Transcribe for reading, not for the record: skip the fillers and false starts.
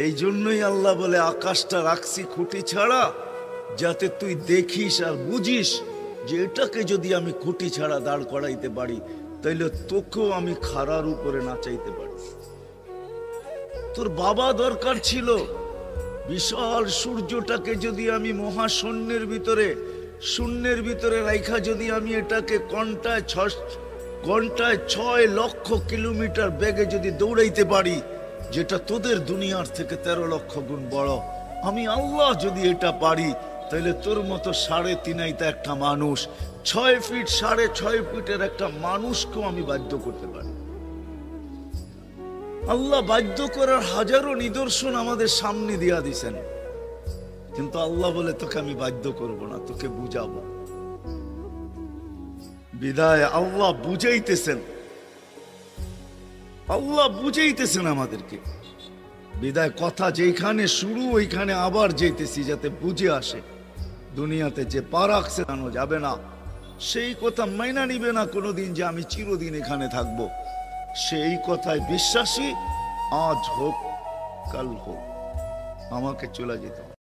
এই জন্যই আল্লাহ বলে আকাশটা রাখছি খুঁটি ছাড়া, যাতে তুই দেখিস আর বুঝিস যে এটাকে যদি আমি খুঁটি ছাড়া দাঁড় করাইতে পারি, তাইলে তোকেও আমি খাড়ার উপরে নাচাইতে পারি। তোর বাবা দরকার ছিল বিশাল সূর্যটাকে যদি আমি মহাশূন্যের ভিতরে রাইখা যদি আমি এটাকে ঘন্টায় 6 লক্ষ কিলোমিটার বেগে যদি দৌড়াইতে পারি, যেটা তোদের দুনিয়ার থেকে 13 লক্ষ গুণ বড়, আমি আল্লাহ যদি এটা পারি, তাহলে তোর মতো 3.5 একটা মানুষ, 6 ফিট 6.5 ফিটের একটা মানুষকেও আমি বাধ্য করতে পারি। আল্লাহ বাধ্য করার হাজারো নিদর্শন আমাদের সামনে দিয়া দিছেন, কিন্তু আল্লাহ বলে তোকে আমি বাধ্য করব না, তোকে বুঝাবো। বিদায় আল্লাহ বুঝাইতেছেন আমাদেরকে। বিদায় কথা যেখানে শুরু ওইখানে আবার যেতেছি, যাতে বুঝে আসে। দুনিয়াতে যে পা রাখছে জানো যাবে না, সেই কথা মাইনা নিবে না কোনোদিন যে আমি চিরদিন এখানে থাকব। সেই কথায় বিশ্বাসী, আজ হোক কাল হোক আমাকে চলে যেতে হবে।